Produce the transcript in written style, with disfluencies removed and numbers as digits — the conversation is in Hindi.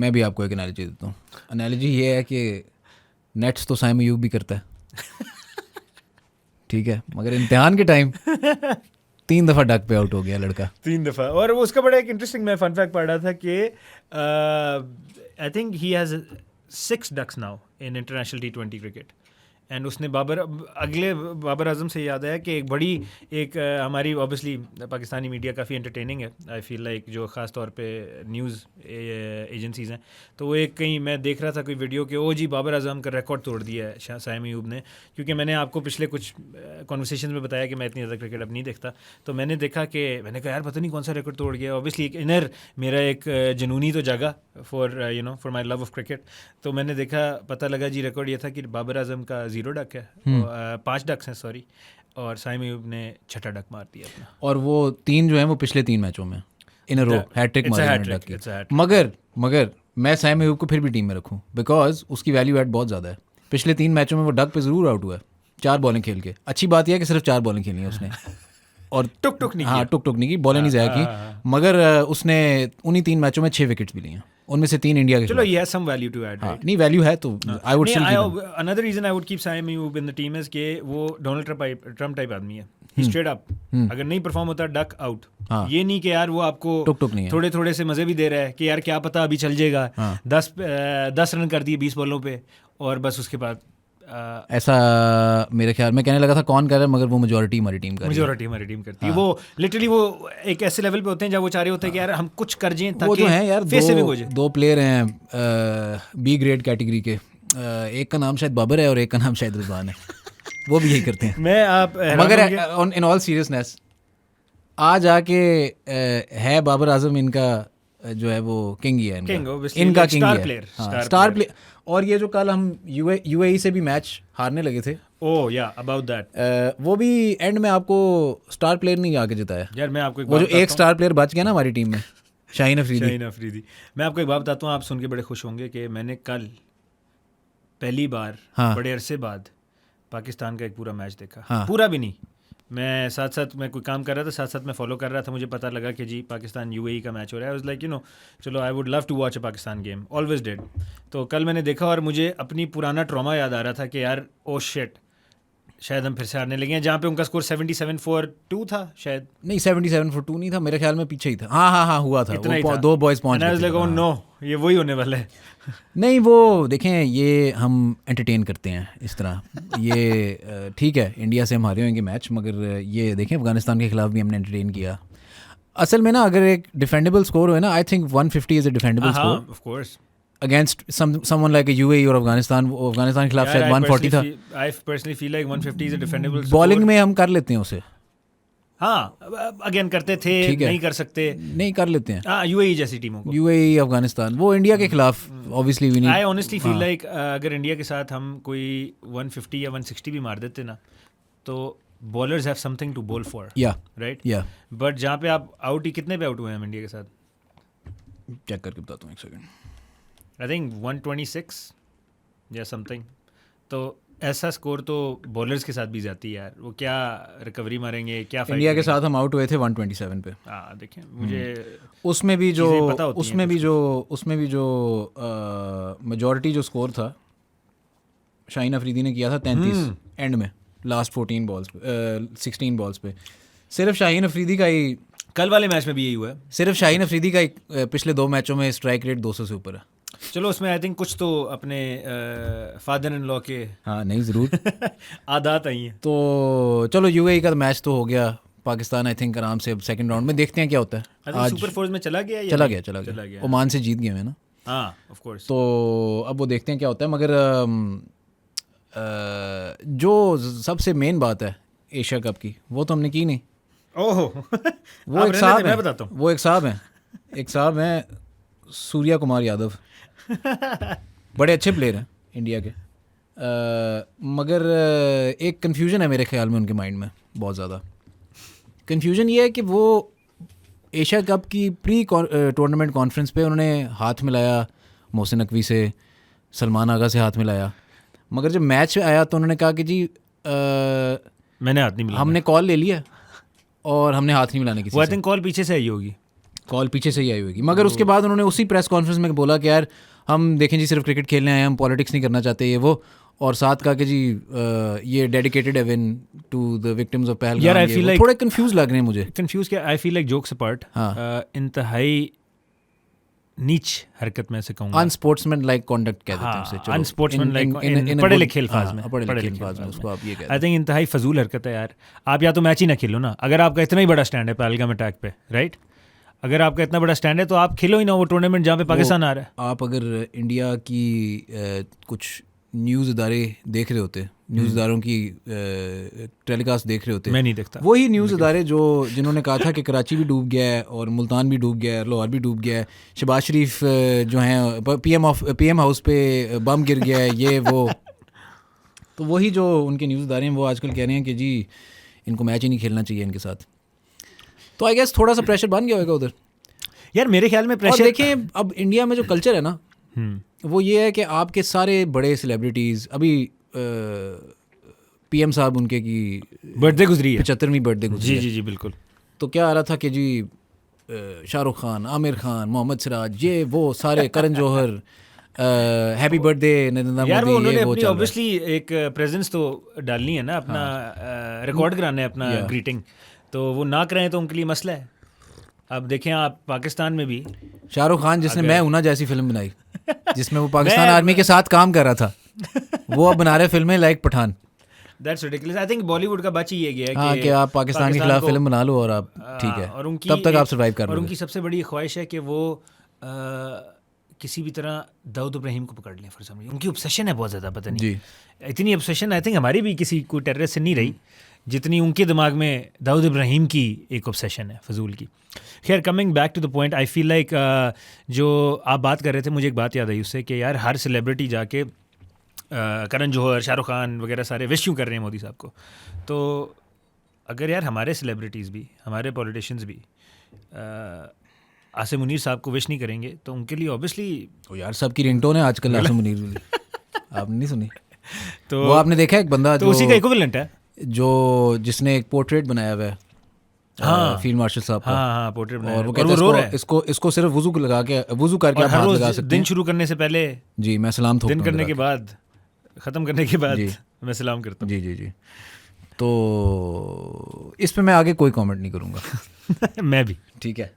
मैं भी आपको एक एनालॉजी देता हूँ. एनालॉजी ये है कि नेट्स तो साइम अयूब भी करता है, ठीक है, मगर इम्तिहान के टाइम 3 दफ़ा डक पे आउट हो गया लड़का. 3 दफ़ा. और वो उसका बड़ा एक इंटरेस्टिंग मैं फन फैक्ट पढ़ रहा था कि I think he has 6 ducks now in international T20 cricket. And उसने बाबर आजम से याद आया कि एक हमारी ऑब्वियसली पाकिस्तानी मीडिया काफ़ी एंटरटेनिंग है, आई फील लाइक, जो ख़ास तौर पे न्यूज़ एजेंसीज़ हैं. तो वो एक कहीं मैं देख रहा था कोई वीडियो कि ओ जी बाबर आजम का रिकॉर्ड तोड़ दिया है साइम अयूब ने. क्योंकि मैंने आपको पिछले कुछ कॉन्वर्सेशन में बताया कि मैं इतनी ज़्यादा क्रिकेट अब नहीं देखता, तो मैंने देखा कि मैंने कहा यार पता नहीं कौन सा रिकॉर्ड तोड़ गया. ऑब्वियसली एक इनर मेरा एक जुनूनी तो जागा for my love of cricket. तो मैंने देखा, पता लगा जी रिकॉर्ड ये था कि बाबर आजम का 0 डक है, 5 डक्स हैं सॉरी, और साइम अयूब ने 6ठा डक मार दिया अपना. और वो 3 जो हैं वो पिछले 3 मैचों में इन अ रो हैट्रिक मारी डक की. मगर मैं साइम अयूब को फिर भी टीम में रखूं बिकॉज उसकी वैल्यू एड बहुत ज़्यादा है. पिछले 3 मैचों में वो डक पे ज़रूर आउट हुआ है, 4 बॉलें खेल के. अच्छी बात यह है कि सिर्फ 4 बॉलें खेली हैं उसने और टुक नहीं की, बॉलें नहीं ज़ाया की. मगर उसने उन्हीं 3 मैचों में 6 विकेट्स भी लिए हैं, उनमें से 3 इंडिया के. चलो ये सम वैल्यू टू ऐड, नहीं वैल्यू है तो I would still keep. Another reason I would keep Saim Ayub in the team is कि वो डोनाल्ड ट्रम्प टाइप आदमी है. ही स्ट्रेट अप, अगर नहीं परफॉर्म होता डक आउट. ये नहीं कि यार वो आपको टुक नहीं है, थोड़े थोड़े से मजे भी दे रहा है कि यार क्या पता अभी चल जाएगा. 10 रन कर दिए 20 बॉलों पे और बस उसके बाद ऐसा मेरे ख्याल में कहने लगा था कौन कर रहा है, मगर वो मेजॉरिटी हमारी टीम करती है. वो लिटरली वो एक ऐसे लेवल पे होते हैं जब वो चाह रहे होते हैं कि यार हम कुछ कर जाएं ताकि वो जो है यार हो जाए. 2 प्लेयर हैं बी ग्रेड कैटेगरी के, एक का नाम शायद बाबर है और एक का नाम शायद रिजवान है. वो भी यही करते हैं. मैं आप मगर इन ऑल सीरियसनेस आज आके है बाबर आजम इनका जो है वो किंग ही है, इनका किंग है, स्टार प्लेयर. और ये जो कल हम यूएई से भी मैच हारने लगे थे, ओह या अबाउट दैट, वो भी एंड में आपको स्टार प्लेयर नहीं आके जिताया यार. मैं आपको वो जो एक स्टार प्लेयर बच गया ना हमारी टीम में, शाहीन अफरीदी. मैं आपको एक बात बताता हूँ, आप सुन के बड़े खुश होंगे कि मैंने कल पहली बार बड़े अरसे बाद पाकिस्तान का एक पूरा मैच देखा. पूरा भी नहीं, मैं साथ साथ मैं कोई काम कर रहा था, साथ साथ मैं फॉलो कर रहा था. मुझे पता लगा कि जी पाकिस्तान यूएई का मैच हो रहा है. आई वाज लाइक चलो I would love to watch a Pakistan game, always did. तो कल मैंने देखा और मुझे अपनी पुराना ट्रॉमा याद आ रहा था कि यार ओ शिट, शायद हम फिर से हारने लगे हैं. जहाँ पे उनका स्कोर 77-2 था, शायद नहीं 77-2 नहीं था, मेरे ख्याल में पीछे ही था. हाँ हुआ था, 2 बॉयज़ पहुँच गए. नो ये वही होने वाला है. नहीं वो देखें, ये हम एंटरटेन करते हैं इस तरह. ये ठीक है, इंडिया से हम हारे होंगे मैच, मगर ये देखें अफगानिस्तान के खिलाफ भी हमने एंटरटेन किया. असल में ना अगर एक डिफेंडेबल स्कोर हो ना, I think 150 is a defendable score of course against someone like a UAE or Afghanistan के खिलाफ शायद 140 था. I personally feel like 150 is a defendable score. Bowling में हम कर लेते हैं उसे. हाँ अगेन करते थे, नहीं कर सकते, नहीं कर लेते हैं. UAE जैसी टीमों को, UAE अफगानिस्तान, वो इंडिया के खिलाफ obviously we need. I honestly feel like अगर इंडिया के साथ हम कोई 150 या 160 भी मार देते ना, तो bowlers have something to bowl for, right. But जहाँ पे आप आउट ही, कितने पे आउट हुए हैं हम इंडिया के साथ, चेक करके बताता हूँ एक सेकंड. आई थिंक 126 या समथिंग. तो ऐसा स्कोर तो बॉलर्स के साथ भी जाती है यार. वो क्या रिकवरी मारेंगे, क्या इंडिया के साथ हम आउट हुए थे 127 पे. देखें मुझे उसमें भी जो मेजॉरिटी जो स्कोर था शाहीन अफरीदी ने किया था 33 एंड में, लास्ट 16 बॉल्स पे. सिर्फ शाहीन अफरीदी का ही, कल वाले मैच में भी यही हुआ है, सिर्फ शाहीन अफरीदी का पिछले 2 मैचों में स्ट्राइक रेट 200 से ऊपर है. चलो उसमें आई थिंक कुछ तो अपने फादर इन लॉ के नहीं ज़रूर आदत आई हैं. तो चलो यूएई का मैच तो हो गया. पाकिस्तान आई थिंक आराम से सेकंड राउंड में देखते हैं क्या होता है. आज सुपर फोर्स में चला गया ओमान से जीत गए हैं ना. Of course. तो अब वो देखते हैं क्या होता है. मगर जो सबसे मेन बात है एशिया कप की, वो तो हमने की नहीं. वो एक साहब है, बताता हूँ. वो एक साहब हैं सूर्या कुमार यादव. बड़े अच्छे प्लेयर हैं इंडिया के, मगर एक कन्फ्यूजन है मेरे ख्याल में उनके माइंड में. बहुत ज़्यादा कन्फ्यूजन ये है कि वो एशिया कप की प्री टूर्नामेंट कॉन्फ्रेंस पे उन्होंने हाथ मिलाया मोहसिन नकवी से, सलमान आगा से हाथ मिलाया, मगर जब मैच आया तो उन्होंने कहा कि जी मैंने हाथ नहीं मिलाया, हमने कॉल ले लिया और हमने हाथ नहीं मिलाने की. आई थिंक कॉल पीछे से आई होगी. कॉल पीछे से ही आई होगी, मगर उसके बाद उन्होंने उसी प्रेस कॉन्फ्रेंस में बोला कि यार हम देखें जी सिर्फ क्रिकेट खेलने आए हैं, हम पॉलिटिक्स नहीं करना चाहते ये वो, और साथ कहा कि जी ये डेडिकेटेड है win to the victims of Pahalgam. यार, I feel like- थोड़े कंफ्यूज लग रहे हैं मुझे। कंफ्यूज क्या, I feel like jokes apart, इंतहाई नीच हरकत में से कहूँगा, अनस्पोर्ट्समैन लाइक कंडक्ट कह देते हैं उसे, चलो अनस्पोर्ट्समैन लाइक पढ़े लिखे अल्फाज में, पढ़े लिखे अल्फाज में उसको आप ये कहते आई थिंक इंतहाई फजूल हरकत है यार। आप या तो मैच ही ना खेलो ना, अगर आपका इतना ही बड़ा स्टैंड है पहलगाम अटैक पे, राइट, अगर आपका इतना बड़ा स्टैंड है तो आप खेलो ही ना वो टूर्नामेंट जहाँ पे पाकिस्तान आ रहा है। आप अगर इंडिया की कुछ न्यूज़ इदारे देख रहे होते, न्यूज़ इदारों की टेलीकास्ट देख रहे होते, मैं नहीं देखता। वही न्यूज़ इदारे जिन्होंने कहा था कि कराची भी डूब गया है और मुल्तान भी डूब गया है, लाहौर भी डूब गया है, शहबाज शरीफ जो हैं पीएम हाउस पे बम गिर गया है, ये वो, तो वही जो उनके न्यूज़ इदारे हैं वो आजकल कह रहे हैं कि जी इनको मैच ही नहीं खेलना चाहिए इनके साथ। तो आई गेस थोड़ा सा प्रेशर बन गया होगा उधर यार मेरे ख्याल में और प्रेशर, देखें अब इंडिया में जो कल्चर है ना वो ये है कि आपके सारे बड़े सेलिब्रिटीज़, अभी पीएम साहब उनके की बर्थडे गुजरी है, 75वीं बर्थडे गुजरी जी है, जी जी बिल्कुल, तो क्या आ रहा था कि जी शाहरुख खान, आमिर खान, मोहम्मद सिराज, ये वो सारे, करण जौहर, हैप्पी बर्थडे नरेंद्र यार वो मोदी, उन्होंने ये वो अपनी चल रहा है। ऑब्वियसली एक प्रेजेंस तो डालनी है ना, अपना रिकॉर्ड कराना है अपना ग्रीटिंग, तो वो ना करें तो उनके लिए मसला है। अब देखें आप पाकिस्तान में भी शाहरुख खान जिसने मैं हूं ना जैसी फिल्म बनाई जिसमें वो पाकिस्तान आर्मी के साथ काम कर रहा था, वो अब बना रहे फिल्में like Pathaan. That's ridiculous. I think Bollywood का बच ही ये गया हाँ कि आप पाकिस्तान के खिलाफ फिल्म बना लो और आप ठीक है, और उनकी तब तक आप सर्वाइव कर और लो। उनकी सबसे बड़ी ख्वाहिश है कि वो किसी भी तरह दाऊद इब्राहिम को पकड़ लें फॉर सम रीजन। उनकी ऑब्सेशन है बहुत ज़्यादा, पता नहीं जी, इतनी ऑब्सेशन आई थिंक हमारी भी किसी कोई टेररिस्ट से नहीं रही जितनी उनके दिमाग में दाऊद इब्राहिम की एक ऑब्सेशन है फजूल की। खैर, coming back to the point, I feel like जो आप बात कर रहे थे मुझे एक बात याद आई उससे कि यार हर सेलिब्रिटी जाके करण जौहर, शाहरुख खान वगैरह सारे विश यूँ कर रहे हैं मोदी साहब को, तो अगर यार हमारे सेलिब्रिटीज़ भी, हमारे पॉलिटिशियंस भी आसिम मुनीर साहब को विश नहीं करेंगे तो उनके लिए ऑब्वियसली तो यार सबकी रिंगटोन है आजकल आसिम मुनीर वाली। आपने नहीं सुनी? तो वो आपने देखा एक बंदा तो जो उसी का इक्विवेलेंट है जिसने एक पोर्ट्रेट बनाया हुआ है फील्ड मार्शल साहब का, हाँ हाँ पोर्ट्रेट बनाया और वो और कहता रो रहा है है इसको सिर्फ वुजू लगा के वुजू करके और आप हर हाथ रोज लगा सकते दिन हैं। शुरू करने से पहले, जी मैं सलाम ठोकता दिन हूं करने लगा के बाद, ख़त्म करने के बाद जी। मैं सलाम करता जी जी जी। तो इस पे मैं आगे कोई कमेंट नहीं करूँगा। हूँ मैं भी। ठीक है,